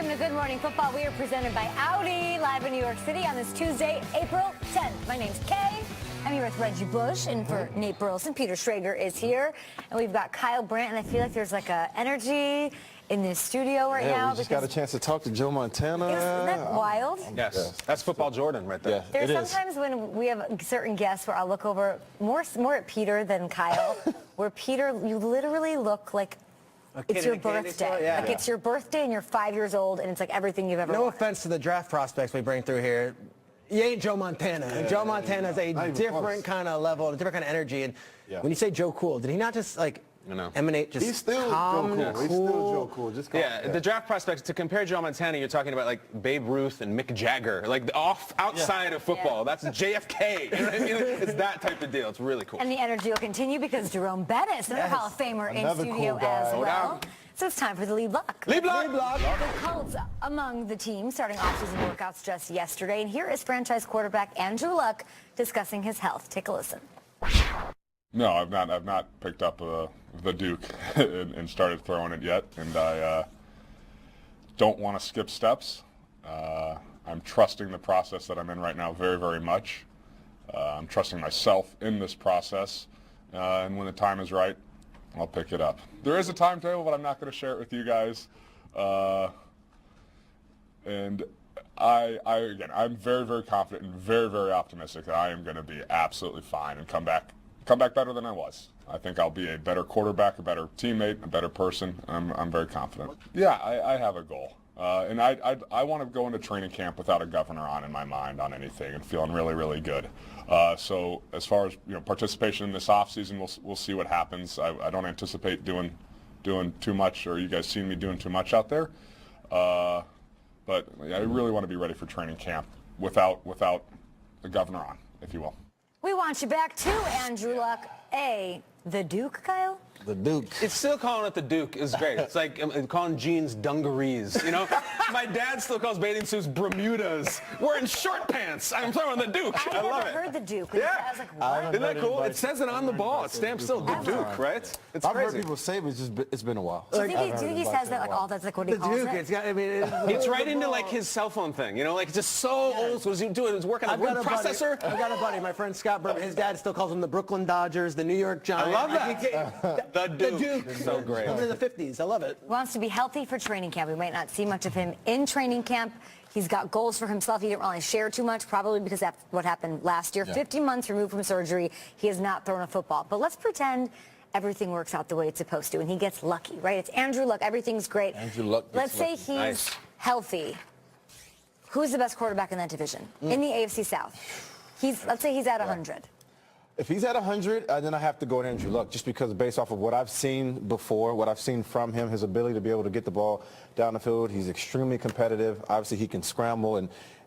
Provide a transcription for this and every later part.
Welcome to Good Morning Football. We are presented by Audi, live in New York City on this Tuesday, April 10th. My name's Kay. I'm here with Reggie Bush and for Nate Burleson. Peter Schrager is here. And we've got Kyle Brandt, and I feel like there's like a energy in this studio right now. We just got a chance to talk to Joe Montana. Isn't that wild? Yes. That's football Jordan right there. Yeah, There's sometimes when we have certain guests where I'll look over more at Peter than Kyle, where Peter, you literally look like it's your birthday. Yeah. Like it's your birthday and you're 5 years old and it's like everything you've ever No wanted. offense to the draft prospects we bring through here. You ain't Joe Montana. Yeah, Joe Montana is a different close. kind of level, a different kind of energy. And when you say Joe Cool, did he not just like emanate just He's still calm, Joe Cool. He's still Joe Cool. Just calm. Yeah, the draft prospects, to compare Joe Montana, you're talking about like Babe Ruth and Mick Jagger, like outside of football. Yeah. That's JFK. You know what I mean? It's that type of deal. It's really cool. And the energy will continue because Jerome Bettis, another Hall of Famer Another in studio cool guy. as No well. doubt. So it's time for the lead block. Lead block. The Colts among the team starting off-season workouts just yesterday. And here is franchise quarterback Andrew Luck discussing his health. Take a listen. No, I've not picked up the Duke and started throwing it yet, and I don't want to skip steps. I'm trusting the process that I'm in right now very, very much. I'm trusting myself in this process, and when the time is right, I'll pick it up. There is a timetable, but I'm not going to share it with you guys. And again, I'm very, very confident and very, very optimistic that I am going to be absolutely fine and come back better than I was. I think I'll be a better quarterback, a better teammate, a better person. I'm very confident. Yeah, I have a goal. And I want to go into training camp without a governor on in my mind on anything and feeling really, really good. So as far as participation in this offseason, we'll see what happens. I don't anticipate doing too much, or you guys seen me doing too much out there. But I really want to be ready for training camp without a governor on, if you will. We want you back too, Andrew Luck. The Duke, Kyle? The Duke. It's still calling it the Duke is great. It's like calling jeans dungarees. You know, my dad still calls bathing suits Bermudas. Wearing short pants. I'm throwing the Duke. I love never it. heard the Duke. Yeah. I was like, what? Isn't that cool? It says it on the ball. It's stamped still the Duke, right? It's I've crazy. heard people say it, it's been a while. Do you think he says that like all that's like what he the calls Duke. it? It's got. I mean, It's right into like his cell phone thing, like just so old school. He was working on a word processor. I've got a buddy, my friend Scott Burton. His dad still calls him the Brooklyn Dodgers, the New York Giants. I love that. The Duke. So great. Coming in the 50s. I love it. Wants to be healthy for training camp. We might not see much of him in training camp. He's got goals for himself. He didn't really share too much, probably because that's what happened last year. 15 months removed from surgery, he has not thrown a football. But let's pretend everything works out the way it's supposed to, and he gets lucky, right? It's Andrew Luck. Everything's great. Andrew Luck gets Let's say lucky. he's healthy. Who's the best quarterback in that division? In the AFC South. Let's say he's at 100. If he's at 100, then I have to go with Andrew Luck, just because based off of what I've seen before, what I've seen from him, his ability to be able to get the ball down the field. He's extremely competitive. Obviously, he can scramble,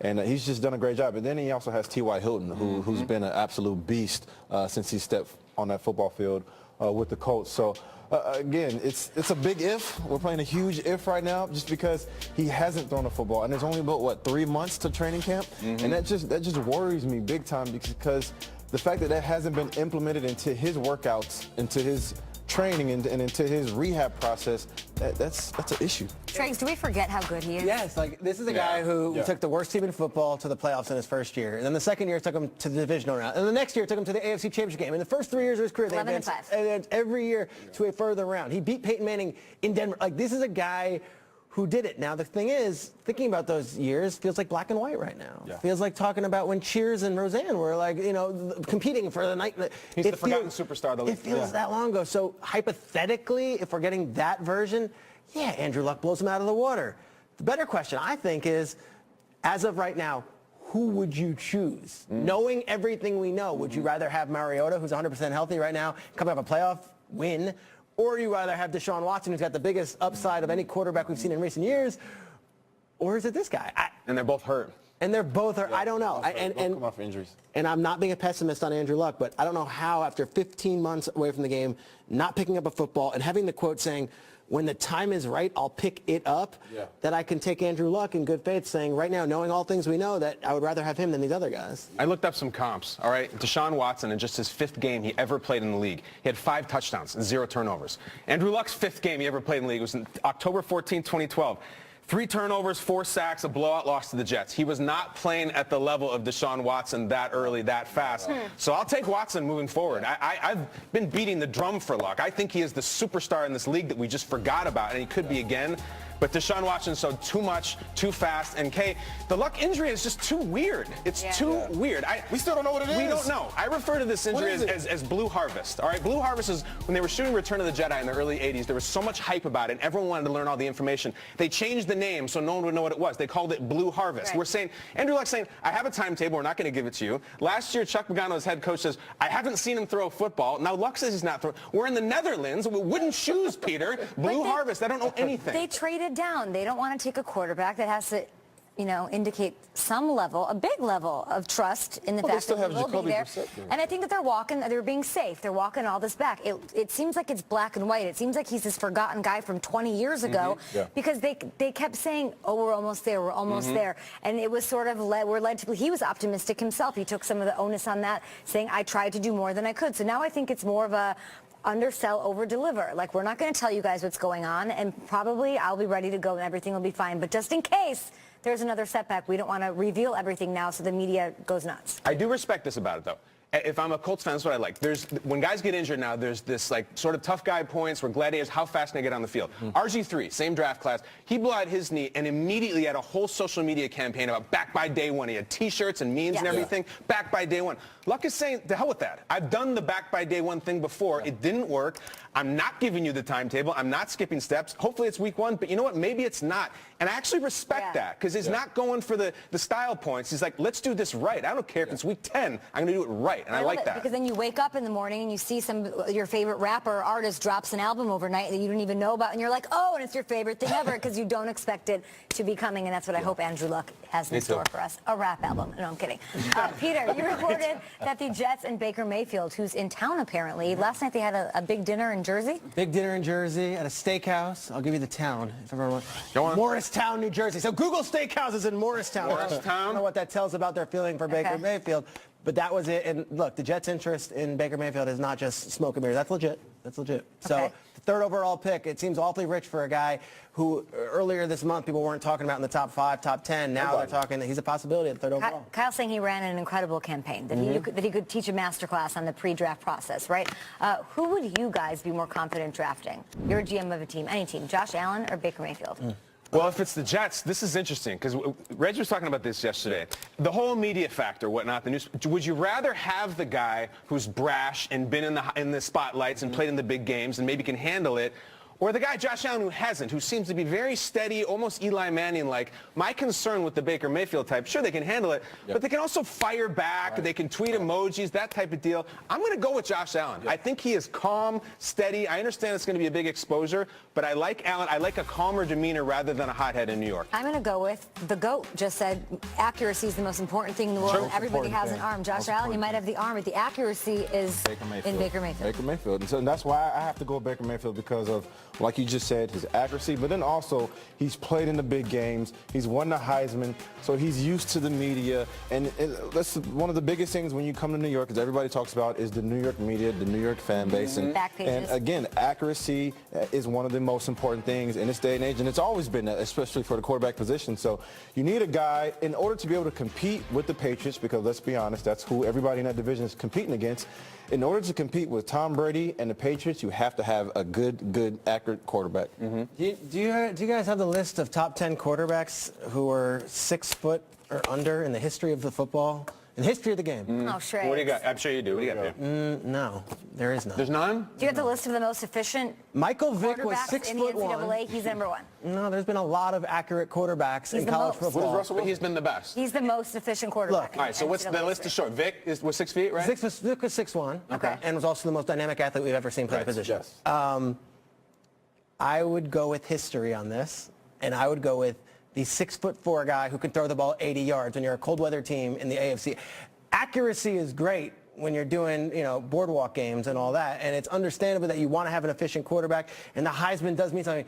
and he's just done a great job. And then he also has T.Y. Hilton, who's been an absolute beast since he stepped on that football field with the Colts. So, again, it's a big if. We're playing a huge if right now just because he hasn't thrown a football. And there's only about, 3 months to training camp? And that just worries me big time because the fact that hasn't been implemented into his workouts, into his training, and into his rehab process, that's an issue. Treggs, do we forget how good he is? Yes, like this is a guy who took the worst team in football to the playoffs in his first year, and then the second year took him to the divisional round, and the next year took him to the AFC Championship game. In the first 3 years of his career, they advanced every year to a further round. He beat Peyton Manning in Denver. Like, this is a guy who did it. Now, the thing is, thinking about those years feels like black and white right now. Yeah. Feels like talking about when Cheers and Roseanne were like, competing for the night. He's the forgotten superstar of the league. It feels that long ago. So hypothetically, if we're getting that version, yeah, Andrew Luck blows him out of the water. The better question, I think, is, as of right now, who would you choose? Knowing everything we know, would you rather have Mariota, who's 100% healthy right now, coming off a playoff win, or you rather have Deshaun Watson, who's got the biggest upside of any quarterback we've seen in recent years, or is it this guy? And they're both hurt. And they're both hurt. I don't know. Both come off injuries. And I'm not being a pessimist on Andrew Luck, but I don't know how, after 15 months away from the game, not picking up a football and having the quote saying, when the time is right, I'll pick it up, that I can take Andrew Luck in good faith, saying right now, knowing all things we know, that I would rather have him than these other guys. I looked up some comps, all right? Deshaun Watson, in just his 5th game he ever played in the league, he had 5 touchdowns and 0 turnovers. Andrew Luck's 5th game he ever played in the league was in October 14, 2012. 3 turnovers, 4 sacks, a blowout loss to the Jets. He was not playing at the level of Deshaun Watson that early, that fast. So I'll take Watson moving forward. I've been beating the drum for Luck. I think he is the superstar in this league that we just forgot about, and he could be again. But Deshaun Watson showed too much, too fast, and the Luck injury is just too weird. It's too weird. We still don't know what it is. We don't know. I refer to this injury as Blue Harvest. All right, Blue Harvest is when they were shooting Return of the Jedi in the early 80s, there was so much hype about it, and everyone wanted to learn all the information. They changed the name so no one would know what it was. They called it Blue Harvest. Right. We're saying, Andrew Luck's saying, I have a timetable, we're not going to give it to you. Last year, Chuck Pagano's head coach says, I haven't seen him throw a football. Now Luck says he's not throwing. We're in the Netherlands with wooden shoes, Peter. Blue Harvest, I don't know anything. They traded down. They don't want to take a quarterback that has to, indicate some level, a big level of trust in the fact that he will be there. And I think that they're being safe. They're walking all this back. It seems like it's black and white. It seems like he's this forgotten guy from 20 years ago because they kept saying, oh, we're almost there, we're almost there. And it was sort of we're led to believe he was optimistic himself. He took some of the onus on that, saying, I tried to do more than I could. So now I think it's more of a undersell, over-deliver. Like, we're not going to tell you guys what's going on, and probably I'll be ready to go and everything will be fine. But just in case there's another setback, we don't want to reveal everything now so the media goes nuts. I do respect this about it, though. If I'm a Colts fan, that's what I like. When guys get injured now, there's this sort of tough guy points where gladiators, how fast can they get on the field? RG3, same draft class, he blew out his knee and immediately had a whole social media campaign about back by day one. He had T-shirts and memes and everything, back by day one. Luck is saying, to hell with that. I've done the back by day one thing before. It didn't work. I'm not giving you the timetable. I'm not skipping steps. Hopefully it's week 1, but you know what? Maybe it's not. And I actually respect that because he's not going for the style points. He's like, let's do this right. I don't care if it's week 10. I'm going to do it right. And I like that. Because then you wake up in the morning and you see your favorite rapper or artist drops an album overnight that you didn't even know about, and you're like, oh, and it's your favorite thing ever because you don't expect it to be coming, and that's what I hope Andrew Luck has in store for us. A rap album. No, I'm kidding. Peter, you reported that the Jets and Baker Mayfield, who's in town apparently, last night they had a big dinner in Jersey? Big dinner in Jersey at a steakhouse. I'll give you the town if everyone wants. Morristown, New Jersey. So Google steakhouses in Morristown. I don't know what that tells about their feeling for Baker Mayfield. But that was it. And look, the Jets' interest in Baker Mayfield is not just smoke and mirrors. That's legit. That's legit. So the 3rd overall pick, it seems awfully rich for a guy who earlier this month people weren't talking about in the top 5, top 10. Now they're talking that he's a possibility at the 3rd overall. Kyle's saying he ran an incredible campaign, that he could teach a masterclass on the pre-draft process, right? Who would you guys be more confident drafting? You're a GM of a team, any team, Josh Allen or Baker Mayfield? Well, if it's the Jets, this is interesting because Reg was talking about this yesterday. The whole media factor, whatnot, the news. Would you rather have the guy who's brash and been in the spotlights and played in the big games and maybe can handle it, or the guy, Josh Allen, who hasn't, who seems to be very steady, almost Eli Manning-like? My concern with the Baker Mayfield type, sure, they can handle it, but they can also fire back. They can tweet emojis, that type of deal. I'm going to go with Josh Allen. I think he is calm, steady. I understand it's going to be a big exposure, but I like Allen. I like a calmer demeanor rather than a hothead in New York. I'm going to go with the GOAT. Just said accuracy is the most important thing in the world. Everybody has an arm. Josh Allen, you might have the arm, but the accuracy is in Baker Mayfield. Baker Mayfield. And that's why I have to go with Baker Mayfield because of, like you just said, his accuracy, but then also he's played in the big games. He's won the Heisman, so he's used to the media. And that's one of the biggest things when you come to New York, as everybody talks about, is the New York media, the New York fan base. And again, accuracy is one of the most important things in this day and age, and it's always been that, especially for the quarterback position. So you need a guy in order to be able to compete with the Patriots, because let's be honest, that's who everybody in that division is competing against. In order to compete with Tom Brady and the Patriots, you have to have a good, accurate quarterback. Do you guys have the list of top 10 quarterbacks who are 6 foot or under in the history of the football? In the history of the game? Oh, sure. What do you got? I'm sure you do. What do you got there? No, there is none. There's none? Do you have the list of the most efficient Michael Vick was quarterbacks 6'1". in the NCAA? He's number 1. No, there's been a lot of accurate quarterbacks in college football. But he's been the best. He's the most efficient quarterback. All right, so what's the list is short? Vic was 6 feet, right? Vic was 6'1", and was also the most dynamic athlete we've ever seen play the position. Yes. I would go with history on this, and I would go with the 6'4" guy who can throw the ball 80 yards when you're a cold weather team in the AFC. Accuracy is great when you're doing, boardwalk games and all that, and it's understandable that you want to have an efficient quarterback, and the Heisman does mean something.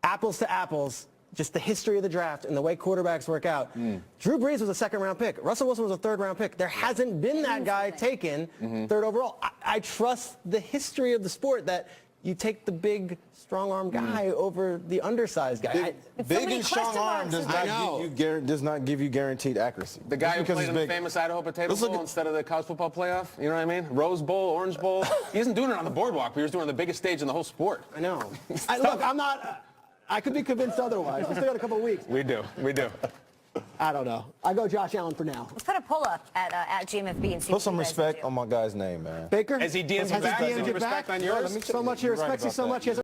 Apples to apples, just the history of the draft and the way quarterbacks work out. Drew Brees was a 2nd-round pick. Russell Wilson was a 3rd-round pick. There hasn't been that guy taken 3rd overall. I trust the history of the sport that you take the big, strong-arm guy over the undersized guy. Big and strong arm does not give you guaranteed accuracy. The guy who Just because played in he's the big. famous Idaho Potato Let's look Bowl at- instead of the college football playoff. You know what I mean? Rose Bowl, Orange Bowl. He isn't doing it on the boardwalk, but he was doing it on the biggest stage in the whole sport. I know. Look, I'm not. I could be convinced otherwise. We still got a couple of weeks. We do. I don't know. I go Josh Allen for now. Let's put a pull up at GMFB and see Put what some you guys respect do. on my guy's name, man. Baker? Has he DM'd you back? Has he respect on yours? So much. He respects you so much. He has